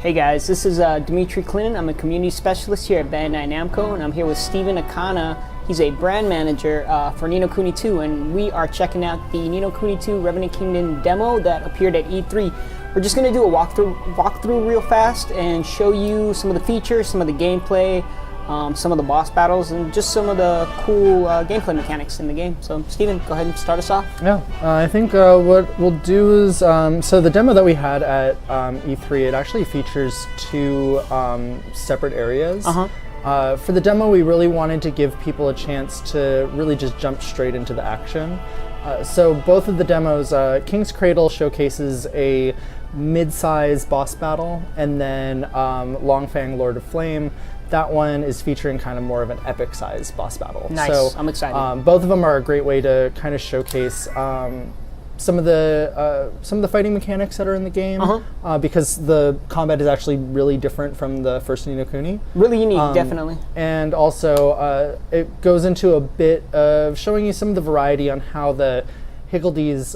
Hey guys, this is Dimitri Clinton. I'm a community specialist here at Bandai Namco, and I'm here with Steven Akana. He's a brand manager for Ni no Kuni 2, and we are checking out the Ni no Kuni 2 Revenant Kingdom demo that appeared at E3. We're just going to do a walkthrough real fast and show you some of the features, some of the gameplay, some of the boss battles, and just some of the cool gameplay mechanics in the game. So, Steven, go ahead and start us off. Yeah, I think what we'll do is, so the demo that we had at E3, it actually features two separate areas. For the demo, we really wanted to give people a chance to really just jump straight into the action. So both of the demos, King's Cradle showcases a mid-size boss battle, and then Longfang Lord of Flame, that one is featuring kind of more of an epic size boss battle. Nice, so, I'm excited. Both of them are a great way to kind of showcase some of the fighting mechanics that are in the game, because the combat is actually really different from the first Ni no Kuni. Really unique, definitely. And also, it goes into a bit of showing you some of the variety on how the Higgledies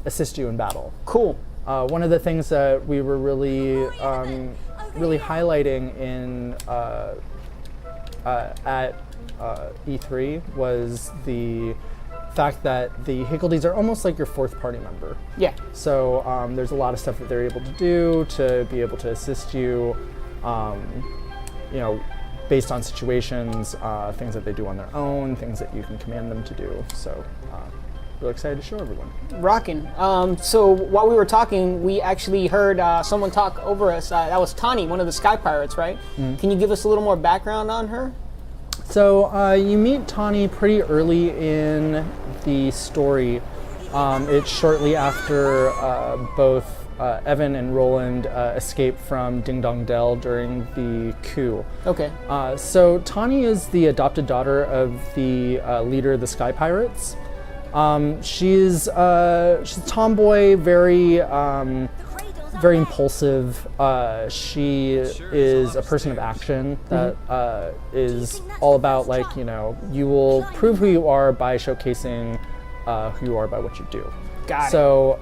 assist you in battle. Cool. One of the things that we were really highlighting in at E3 was the fact that the Higgledies are almost like your fourth party member. Yeah. So there's a lot of stuff that they're able to do to be able to assist you, you know, based on situations, things that they do on their own, things that you can command them to do. So really excited to show everyone. Rockin'. So while we were talking, we actually heard someone talk over us. That was Tani, one of the Sky Pirates, right? Can you give us a little more background on her? So you meet Tani pretty early in the story. It's shortly after both Evan and Roland escaped from Ding Dong Dell during the coup. Okay. So Tani is the adopted daughter of the leader of the Sky Pirates. She's a tomboy, very impulsive. She is a person of action that is all about, like, you know, you will prove who you are by showcasing who you are by what you do. Got it. So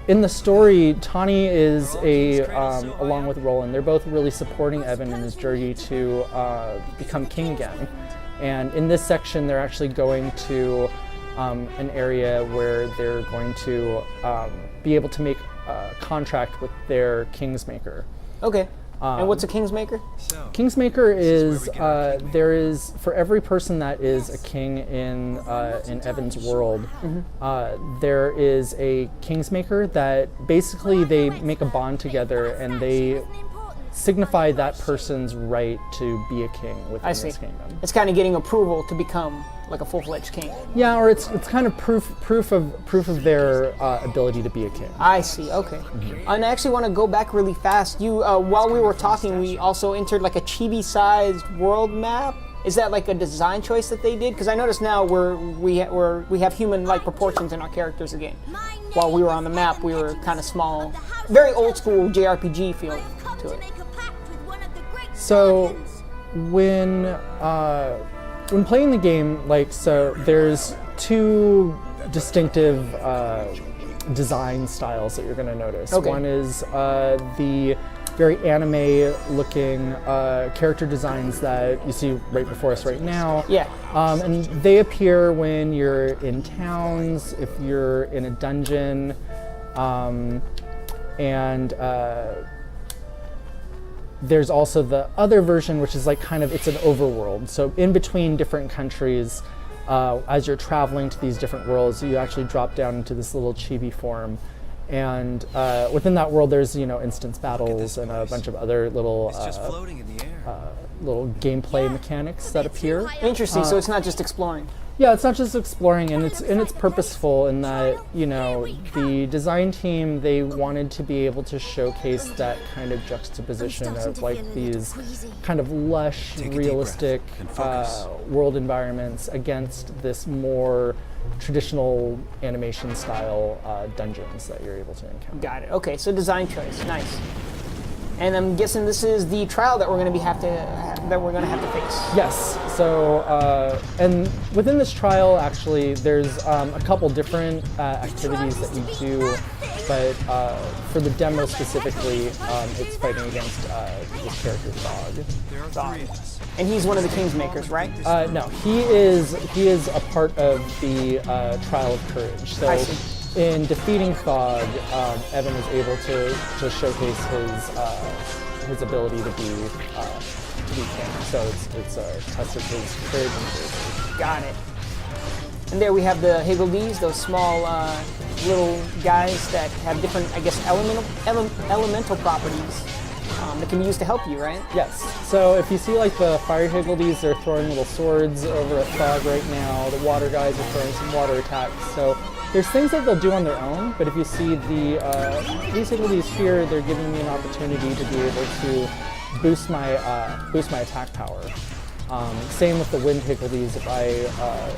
in the story, Tani is along with Roland, they're both really supporting Evan in his journey to become king again. And in this section, they're actually going to an area where they're going to be able to make a contract with their Kingsmaker. Okay. And what's a Kingsmaker? Kingsmaker is there is, for every person that is a king in Evan's world, there is a Kingsmaker that basically they make a bond together and they signify that person's right to be a king within this kingdom. It's kind of getting approval to become like a full-fledged king. Yeah, or it's kind of proof of their ability to be a king. I see. Okay. And I actually want to go back really fast. You while we were talking, we also entered like a chibi-sized world map. Is that like a design choice that they did? Because I noticed now we have human-like proportions in our characters again. While we were on the map, we were kind of small, very old-school JRPG feel to it. So when playing the game, like, so there's two distinctive design styles that you're going to notice. Okay. One is the very anime-looking character designs that you see right before us right now. Yeah. And they appear when you're in towns, if you're in a dungeon, and there's also the other version, which is like kind of, it's an overworld. So in between different countries, as you're traveling to these different worlds, you actually drop down into this little chibi form. And within that world, there's, you know, instance battles and a bunch of other little little gameplay mechanics that appear. Interesting. So it's not just exploring. Yeah, it's not just exploring, and it's purposeful in that, you know, the design team, they wanted to be able to showcase that kind of juxtaposition of like these kind of lush, realistic world environments against this more traditional animation style dungeons that you're able to encounter. Got it. Okay, so design choice. Nice. And I'm guessing this is the trial that we're going to have to face. Yes. So, and within this trial, actually, there's a couple different activities that you do, but for the demo specifically, it's fighting against this character, Dog. And he's one of the Kingsmakers, right? No, he is a part of the Trial of Courage. So, I see. in defeating Thog, Evan was able to showcase his ability to be king. So it's tested his courage and bravery. Got it. And there we have the Higgledies, those small little guys that have different, I guess, elemental properties that can be used to help you, right? Yes. So if you see like the fire Higgledies, they're throwing little swords over at Thog right now. The water guys are throwing some water attacks. So there's things that they'll do on their own, but if you see these Higgledies here, they're giving me an opportunity to be able to boost my attack power. Same with the wind Higgledies.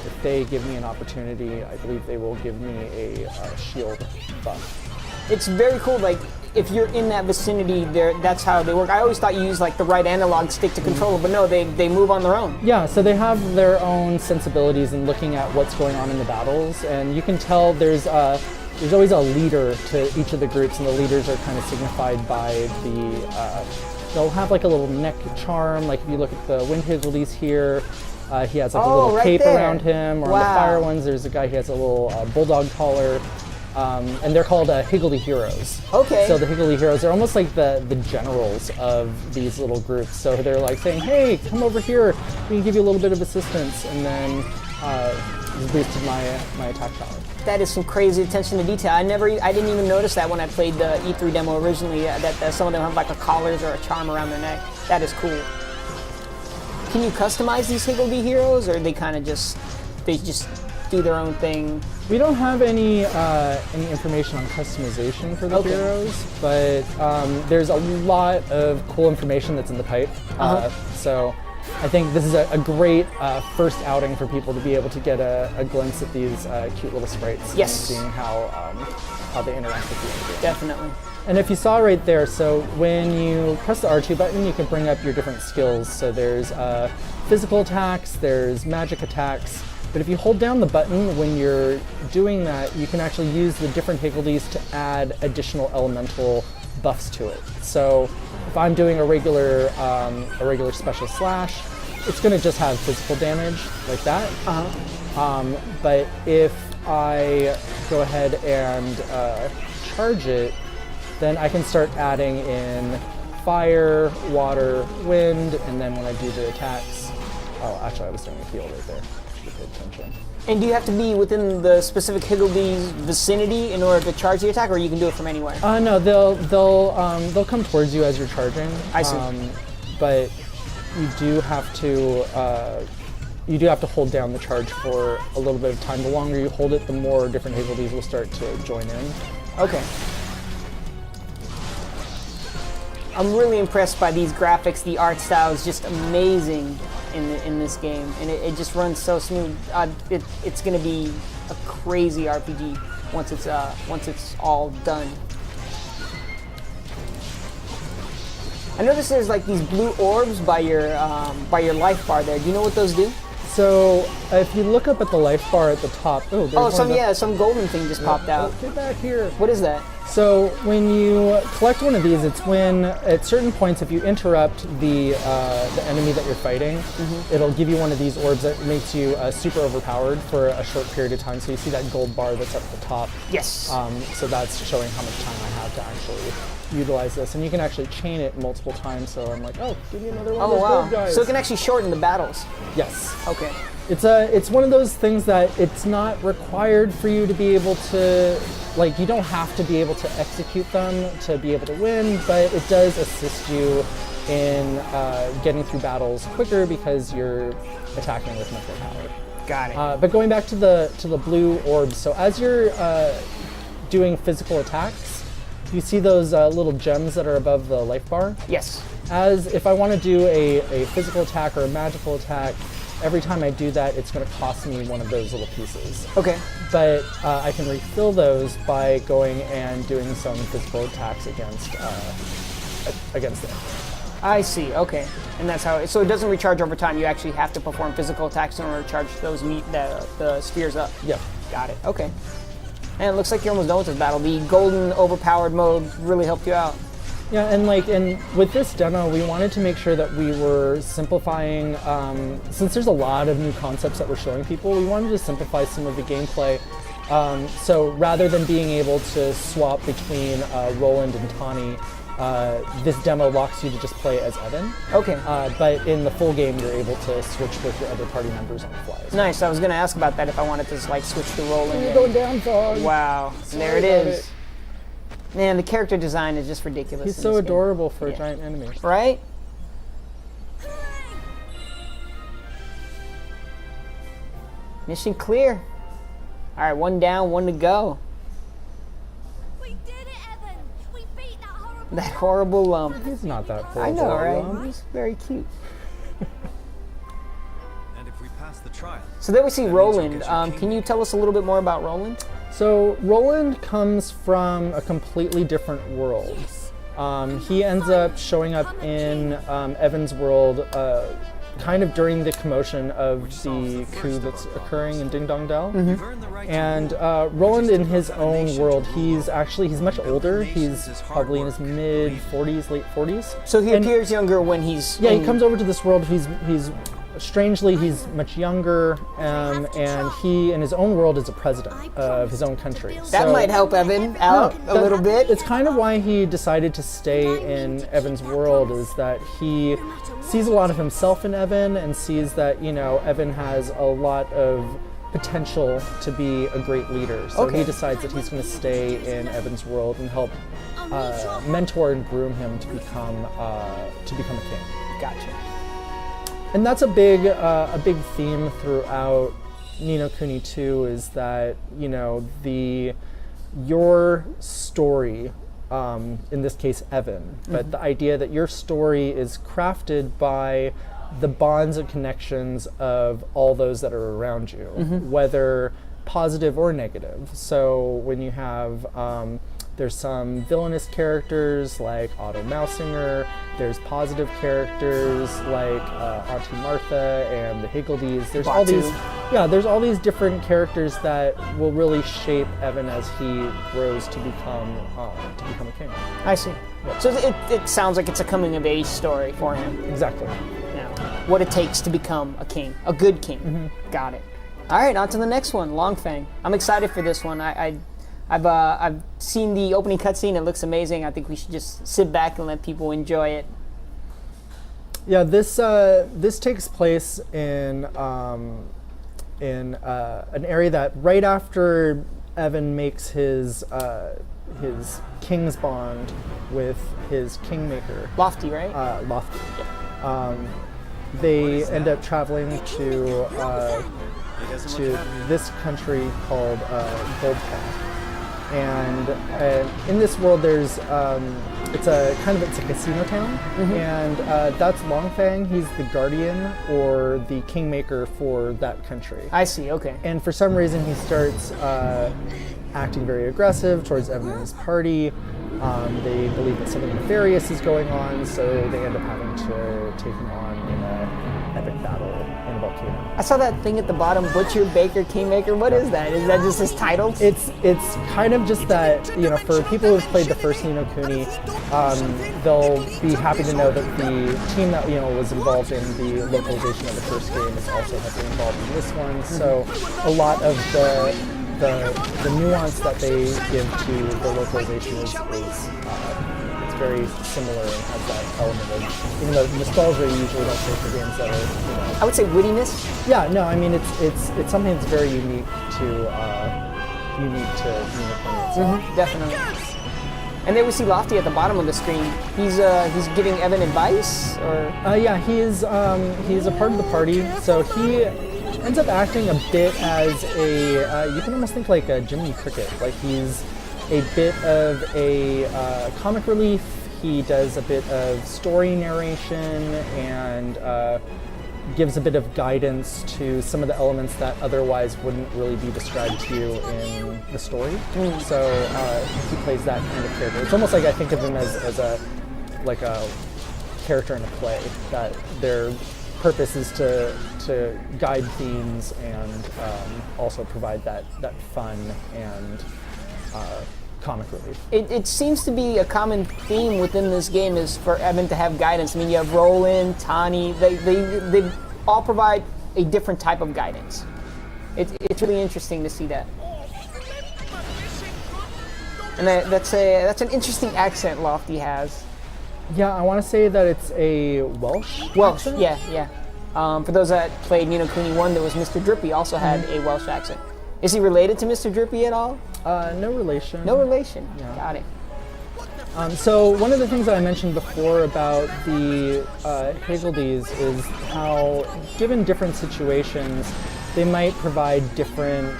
If they give me an opportunity, I believe they will give me a shield buff. It's very cool. Like if you're in that vicinity, that's how they work. I always thought you used like the right analog stick to control it, but no, they move on their own. Yeah, so they have their own sensibilities in looking at what's going on in the battles, and you can tell there's always a leader to each of the groups, and the leaders are kind of signified by they'll have like a little neck charm. Like if you look at the wind Higgledies here, he has like a little right cape there. around him, or on the fire ones, there's a guy who has a little bulldog collar. And they're called Higgledy Heroes. Okay. So the Higgledy Heroes are almost like the generals of these little groups. So they're like saying, hey, come over here, we can give you a little bit of assistance, and then it's boosted my attack power. That is some crazy attention to detail. I didn't even notice that when I played the E3 demo originally, that some of them have like a collars or a charm around their neck. That is cool. Can you customize these Higgledy Heroes, or they kind of just do their own thing? We don't have any information on customization for the heroes, but there's a lot of cool information that's in the pipe. So I think this is a great first outing for people to be able to get a glimpse at these cute little sprites and seeing how they interact with you in the game. Definitely. And if you saw right there, so when you press the R2 button, you can bring up your different skills. So there's physical attacks, there's magic attacks. But if you hold down the button when you're doing that, you can actually use the different Higgledies to add additional elemental buffs to it. So if I'm doing a regular special slash, it's going to just have physical damage like that. But if I go ahead and charge it, then I can start adding in fire, water, wind, and then when I do the attacks, actually I was doing a heal right there. Pay attention. And do you have to be within the specific Higgledy's vicinity in order to charge the attack, or you can do it from anywhere? No, they'll come towards you as you're charging. I see. But you do have to hold down the charge for a little bit of time. The longer you hold it, the more different Higgledies will start to join in. Okay. I'm really impressed by these graphics. The art style is just amazing in this game, and it just runs so smooth. It's going to be a crazy RPG once it's all done. I noticed there's like these blue orbs by your life bar there. Do you know what those do? So if you look up at the life bar at the top, some golden thing just popped out. Get back here. What is that? So when you collect one of these, it's when at certain points, if you interrupt the enemy that you're fighting, it'll give you one of these orbs that makes you super overpowered for a short period of time. So you see that gold bar that's up at the top. Yes. So that's showing how much time I have to actually utilize this, and you can actually chain it multiple times. So I'm like, oh, give me another one of those gold guys. So it can actually shorten the battles. Yes. Okay. It's one of those things that it's not required for you to be able to, like, you don't have to be able to execute them to be able to win, but it does assist you in getting through battles quicker because you're attacking with much more power. Got it. But going back to the blue orbs, so as you're doing physical attacks, you see those little gems that are above the life bar? Yes. As if I want to do a physical attack or a magical attack, every time I do that, it's going to cost me one of those little pieces. Okay. But I can refill those by going and doing some physical attacks against against it. I see. Okay, and that's how. So it doesn't recharge over time. You actually have to perform physical attacks in order to charge those the spheres up. Yep. Got it. Okay. And it looks like you're almost done with this battle. The golden overpowered mode really helped you out. Yeah, and with this demo, we wanted to make sure that we were simplifying. Since there's a lot of new concepts that we're showing people, we wanted to simplify some of the gameplay. So rather than being able to swap between Roland and Tawny, this demo locks you to just play as Evan. Okay. But in the full game, you're able to switch with your other party members on the fly. Nice. I was going to ask about that if I wanted to like switch to Roland. You're going down, dog. Wow. And there it is. Man, the character design is just ridiculous. He's so adorable for a giant enemy. Right? Mission clear. All right, one down, one to go. We did it, Evan. We beat that horrible. That horrible lump. He's not that horrible. I know, right? He's very cute. And if we pass the trial. So there we see that means Roland. you'll get your Can you tell us a little bit more about Roland? So Roland comes from a completely different world. He ends up showing up in Evan's world kind of during the commotion of the coup that's occurring in Ding Dong Dell. You've earned the right to And Roland in his own world, he's much older. He's probably in his mid 40s, late 40s. So he And- appears younger when he's Yeah, he in- comes over to this world. He's strangely, he's much younger, and he in his own world is a president of his own country. That So- might help Evan out a that- little bit. It's kind of why he decided to stay in Evan's world, is that he sees a lot of himself in Evan and sees that, Evan has a lot of potential to be a great leader. So Okay. he decides that he's going to stay in Evan's world and help mentor and groom him to become a king. Gotcha. And that's a big theme throughout Ni no Kuni 2, is that your story, in this case Evan, but the idea that your story is crafted by the bonds and connections of all those that are around you, whether positive or negative. So when you have there's some villainous characters like Otto Mausinger. There's positive characters like Auntie Martha and the Higgledies. There's all Batu. there's all these different characters that will really shape Evan as he grows to become a king. I see. So it sounds like it's a coming of age story for him. Exactly. Now, what it takes to become a king, a good king. Got it. All right, on to the next one, Longfang. I'm excited for this one. I've seen the opening cutscene. It looks amazing. I think we should just sit back and let people enjoy it. Yeah, this takes place in an area that right after Evan makes his king's bond with his kingmaker, Lofty, right? Lofty. They end up traveling to this country called Goldpath. And in this world, there's it's a casino town, and that's Longfang. He's the guardian or the kingmaker for that country. I see. Okay. And for some reason, he starts acting very aggressive towards Evan and his party. They believe that something nefarious is going on, so they end up having to take him on in an epic battle in a volcano. I saw that thing at the bottom: Butcher, Baker, Kingmaker. What is that? Is that just his titles? It's kind of just that, for people who've played the first Ni no Kuni, they'll be happy to know that the team that was involved in the localization of the first game is also heavily involved in this one. So a lot of the nuance that they give to the localization is it's very similar and has that element of, even though nostalgia you usually don't say for games that are, I would say wittiness. Yeah, no, I mean it's something that's very unique to Ni no Kuni itself. Definitely. And there we see Lofty at the bottom of the screen. He's giving Evan advice, or Yeah, he's a part of the party, so he ends up acting a bit as a you can almost think like a Jiminy Cricket. Like he's a bit of a comic relief. He does a bit of story narration and gives a bit of guidance to some of the elements that otherwise wouldn't really be described to you in the story. So he plays that kind of character. It's almost like I think of him as like a character in a play, that their purpose is to guide themes and also provide that fun and comic relief. It seems to be a common theme within this game is for Evan to have guidance. I mean, you have Roland, Tani, they all provide a different type of guidance. It's really interesting to see that. And that's an interesting accent Lofty has. Yeah, I want to say that it's a Welsh accent? Yeah. For those that played Ni no Kuni 1, there was Mr. Drippy also had a Welsh accent. Is he related to Mr. Drippy at all? No relation. No relation. Yeah. Got it. So one of the things that I mentioned before about the Higgledies is how, given different situations, they might provide different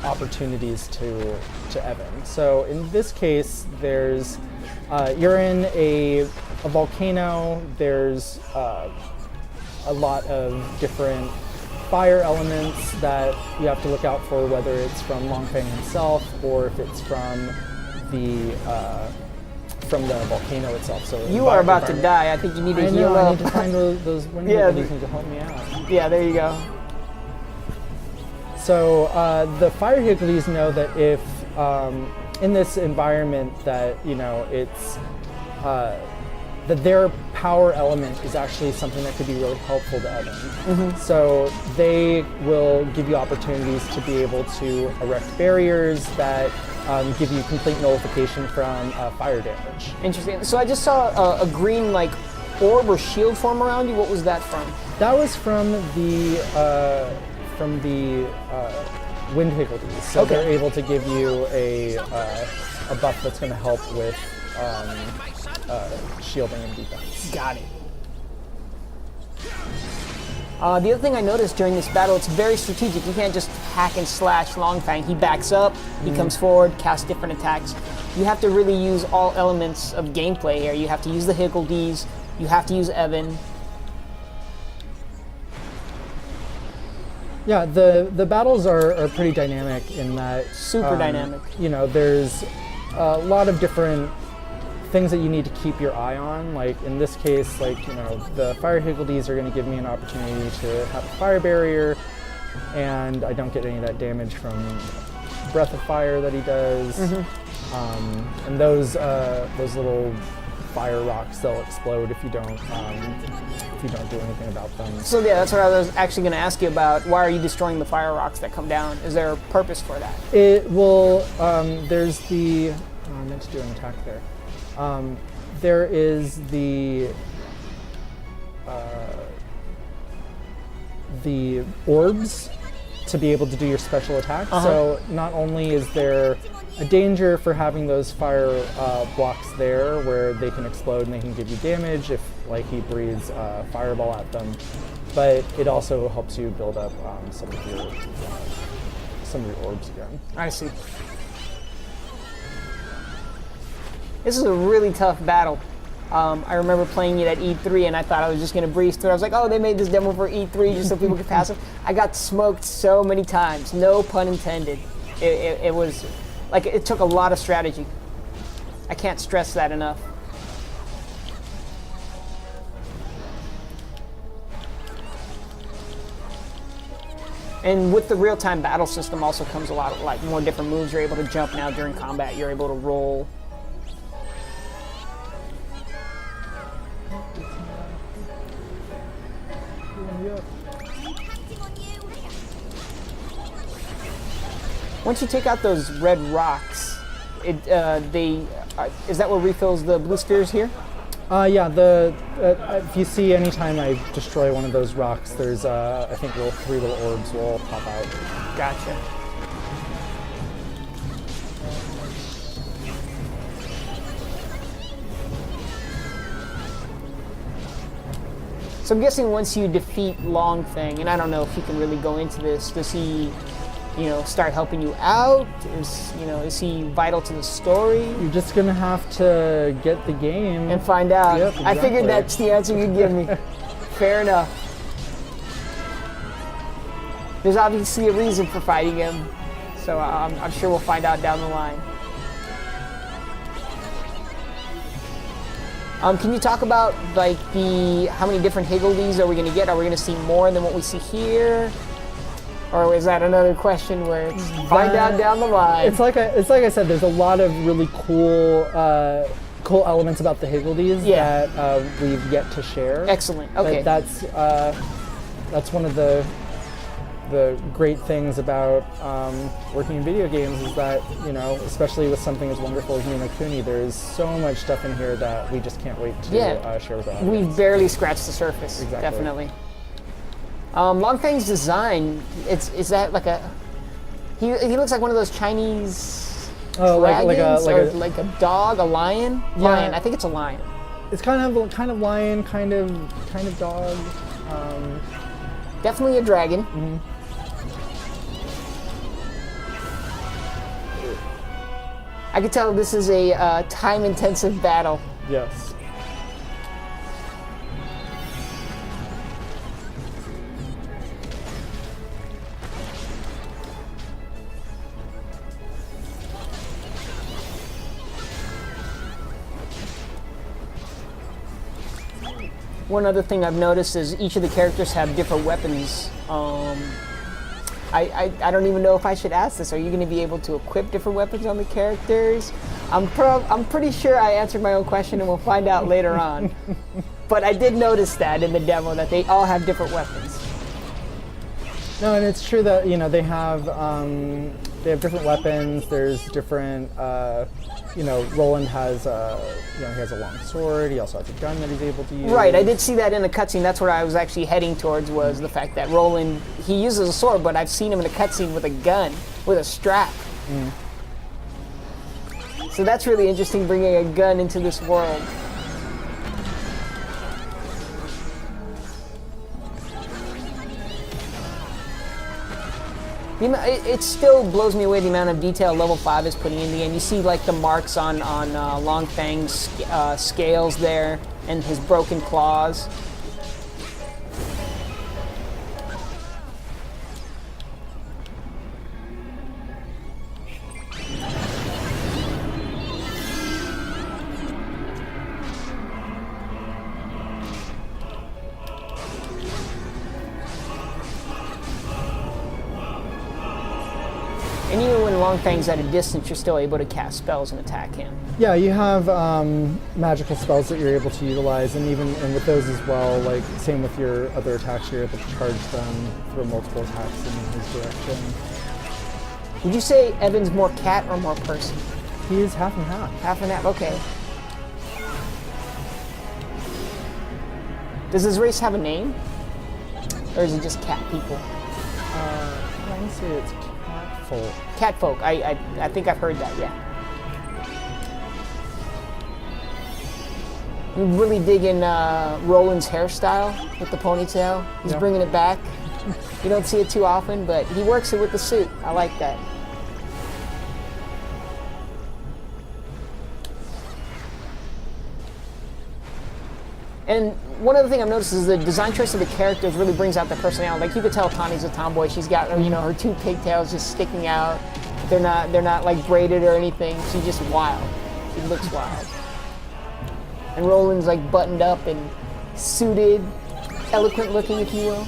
opportunities to Evan. So in this case, there's you're in a volcano. There's a lot of different fire elements that you have to look out for, whether it's from Longfang himself or if it's from the volcano itself. So You are about to die. I think you need to heal I up. need to find those wind Higgledies need to help me out. Yeah, there you go. So the fire Higgledies know that if in this environment that it's that their power element is actually something that could be really helpful to Evan. So they will give you opportunities to be able to erect barriers that give you complete nullification from fire damage. Interesting. So I just saw a green orb or shield form around you. What was that from? That was from the wind Higgledies. So Okay. they're able to give you a buff that's going to help with shielding and defense. Got it. The other thing I noticed during this battle, it's very strategic. You can't just hack and slash Longfang. He backs up, he comes forward, casts different attacks. You have to really use all elements of gameplay here. You have to use the Higgledies, you have to use Evan. Yeah, the battles are pretty dynamic in that. Super dynamic. There's a lot of different things that you need to keep your eye on. Like in this case, the fire Higgledies are going to give me an opportunity to have a fire barrier, and I don't get any of that damage from breath of fire that he does. And those little fire rocks, they'll explode if you don't do anything about them. So yeah, that's what I was actually going to ask you about. Why are you destroying the fire rocks that come down? Is there a purpose for that? It will. There's the. Oh, I meant to do an attack there. There is the orbs to be able to do your special attacks. So not only is there a danger for having those fire blocks there where they can explode and they can give you damage if he breathes fireball at them, but it also helps you build up some of your orbs again. I see. This is a really tough battle. I remember playing it at E3 and I thought I was just going to breeze through. I was like, oh, they made this demo for E3 just so people could pass it. I got smoked so many times, no pun intended. It was, it took a lot of strategy. I can't stress that enough. And with the real-time battle system also comes a lot of more different moves. You're able to jump now during combat. You're able to roll. Once you take out those red rocks, is that what refills the blue spheres here? Yeah. If you see anytime I destroy one of those rocks, there's I think 3 little orbs will pop out. Gotcha. So I'm guessing once you defeat Longfang, and I don't know if you can really go into this, does he, start helping you out? Is he vital to the story? You're just gonna have to get the game And find out. Yep, I figured exactly. that's the answer you'd give me. Fair enough. There's obviously a reason for fighting him, so I'm sure we'll find out down the line. Can you talk about like how many different Higgledies are we going to get? Are we going to see more than what we see here? Or is that another question where it's find out down the line? It's like I said. There's a lot of really cool elements about the Higgledies that we've yet to share. Excellent. Okay. But that's one of the great things about working in video games is that, especially with something as wonderful as Ni no Kuni, there's so much stuff in here that we just can't wait to share with the audience. We've barely scratched the surface. Exactly. Definitely. Longfang's design, is that like he looks like one of those Chinese dragons, like a dog, a lion? Yeah. Lion, I think it's a lion. It's kind of lion, kind of dog. Definitely a dragon. Mm-hmm. I can tell this is a time-intensive battle. Yes. One other thing I've noticed is each of the characters have different weapons. I don't even know if I should ask this. Are you going to be able to equip different weapons on the characters? I'm pretty sure I answered my own question, and we'll find out later on. But I did notice that in the demo that they all have different weapons. No, and it's true that they have different weapons. There's different. Roland has he has a long sword. He also has a gun that he's able to use. Right, I did see that in the cutscene. That's what I was actually heading towards, was the fact that Roland, he uses a sword, but I've seen him in a cutscene with a gun, with a strap. So that's really interesting, bringing a gun into this world. It still blows me away the amount of detail Level 5 is putting in the game. You see like the marks on Longfang's scales there, and his broken claws. And even when Longfang's at a distance, you're still able to cast spells and attack him. Yeah, you have magical spells that you're able to utilize, and with those as well, like same with your other attacks, you're able to charge them, throw multiple attacks in his direction. Would you say Evan's more cat or more person? He is half and half. Half and half, okay. Does his race have a name? Or is it just cat people? I want to say it's cat folk. Cat folk, I think I've heard that, yeah. You really dig in Roland's hairstyle with the ponytail. He's bringing it back. You don't see it too often, but he works it with the suit. I like that. And one other thing I've noticed is the design choice of the characters really brings out their personality. Like you could tell Connie's a tomboy. She's got her two pigtails just sticking out. They're not like braided or anything. She's just wild. She looks wild. And Roland's like buttoned up and suited, eloquent looking, if you will.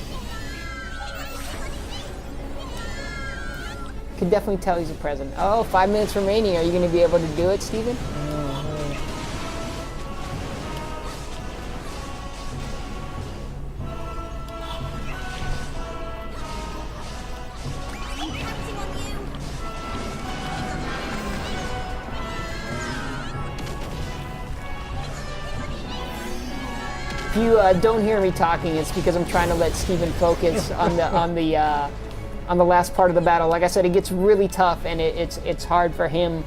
Could definitely tell he's a president. Oh, 5 minutes remaining. Are you going to be able to do it, Steven? If you don't hear me talking, it's because I'm trying to let Steven focus on the last part of the battle. Like I said, it gets really tough, and it's hard for him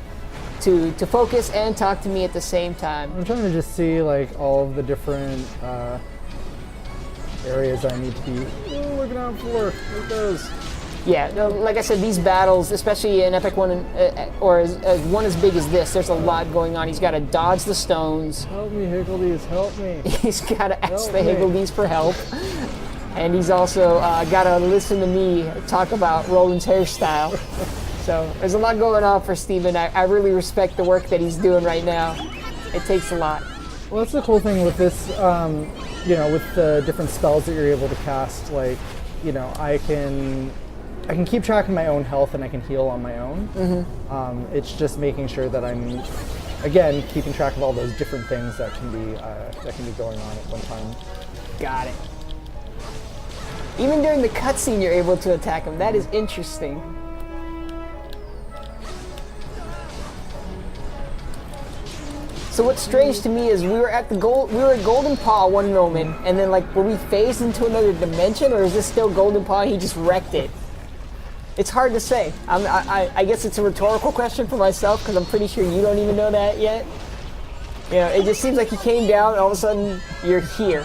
to focus and talk to me at the same time. I'm trying to just see like all of the different areas I need to be looking out for. Look at those. Yeah, like I said, these battles, especially an epic one, or one as big as this, there's a lot going on. He's got to dodge the stones. Help me, Higgledies, help me. He's got to ask the Higgledies for help. And he's also got to listen to me talk about Roland's hairstyle. So there's a lot going on for Steven. I really respect the work that he's doing right now. It takes a lot. Well, that's the cool thing with this, you know, with the different spells that you're able to cast. Like, you know, I can keep track of my own health and I can heal on my own. It's just making sure that I'm, again, keeping track of all those different things that can be going on at one time. Got it. Even during the cutscene, you're able to attack him. That is interesting. So what's strange to me is we were at Golden Paw one moment, and then like were we phased into another dimension, or is this still Golden Paw and he just wrecked it? It's hard to say. I guess it's a rhetorical question for myself because I'm pretty sure you don't even know that yet. You know, it just seems like he came down and all of a sudden you're here.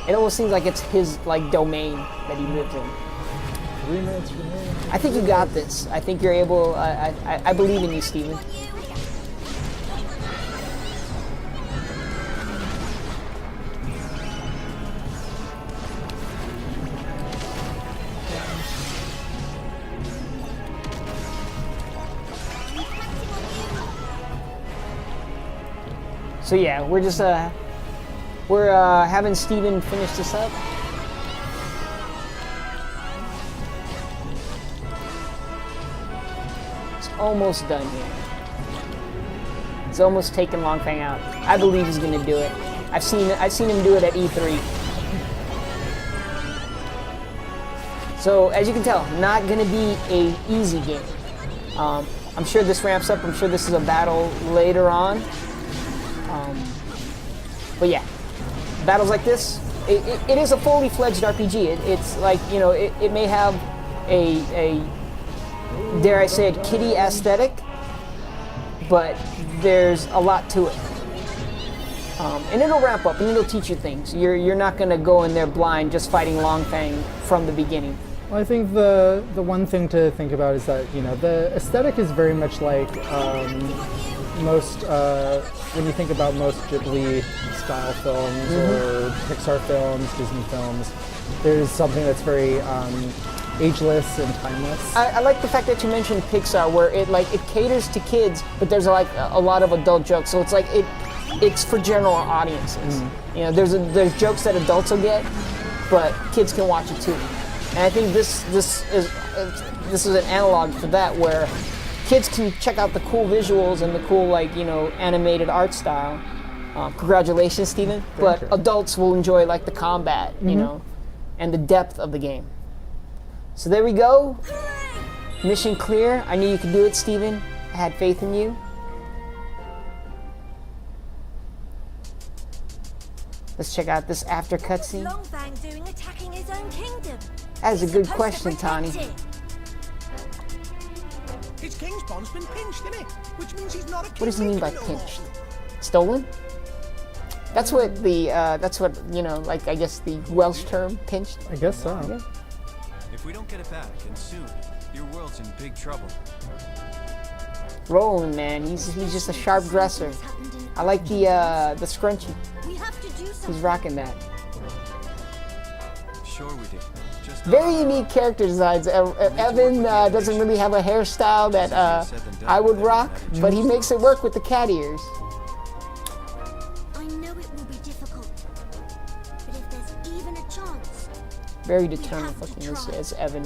It almost seems like it's his like domain that he lives in. 3 minutes remaining. I think you got this. I think you're able. I believe in you, Steven. So yeah, we're just having Steven finish this up. Almost done here. It's almost taken Longfang out. I believe he's gonna do it. I've seen him do it at E3. So as you can tell, not gonna be a easy game. I'm sure this ramps up. I'm sure this is a battle later on. But yeah, battles like this, it is a fully fledged RPG. It's like, you know, it may have a dare I say it, kiddie aesthetic, but there's a lot to it. And it'll ramp up and it'll teach you things. You're not going to go in there blind just fighting Longfang from the beginning. Well, I think the one thing to think about is that, you know, the aesthetic is very much like most, when you think about most Ghibli style films or Pixar films, Disney films, there's something that's very ageless and timeless. I like the fact that you mentioned Pixar, where it caters to kids, but there's like a lot of adult jokes. So it's like it's for general audiences. You know, there's jokes that adults will get, but kids can watch it too. And I think this is an analog for that, where kids can check out the cool visuals and the cool, like, you know, animated art style. Congratulations, Steven. But adults will enjoy like the combat, you know, and the depth of the game. So there we go. Mission clear. I knew you could do it, Steven. I had faith in you. Let's check out this after cutscene. Longfang doing attacking his own kingdom? That is a He's good supposed to question, Tani. protect it. His king's bond's been pinched, isn't it? Which means he's not a king. What does he mean by no more. pinched? Stolen? That's what you know, like I guess the Welsh term, pinched. I guess so. Yeah. If we don't get it back, and soon, your world's in big trouble. Roland, man, he's just a sharp dresser. I like the scrunchie. We have to do something. He's rocking that. Sure we do. Just Very unique character designs. Evan doesn't really have a hairstyle that I would rock, but he makes it work with the cat ears. I know it will be difficult, but if there's even a chance, Very determined looking as Evan.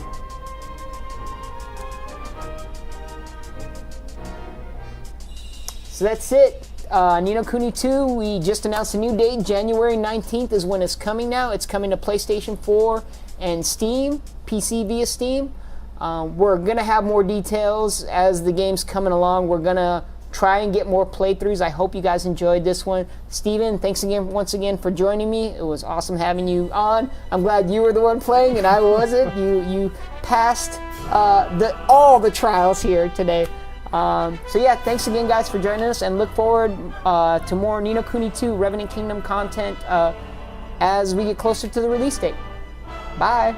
So that's it. Ni no Kuni 2, we just announced a new date. January 19th is when it's coming now. It's coming to PlayStation 4 and Steam, PC via Steam. We're going to have more details as the game's coming along. We're going to try and get more playthroughs. I hope you guys enjoyed this one. Steven, thanks again once again for joining me. It was awesome having you on. I'm glad you were the one playing and I wasn't. You passed all the trials here today. So yeah, thanks again guys for joining us, and look forward to more Ni no Kuni 2 Revenant Kingdom content as we get closer to the release date. Bye!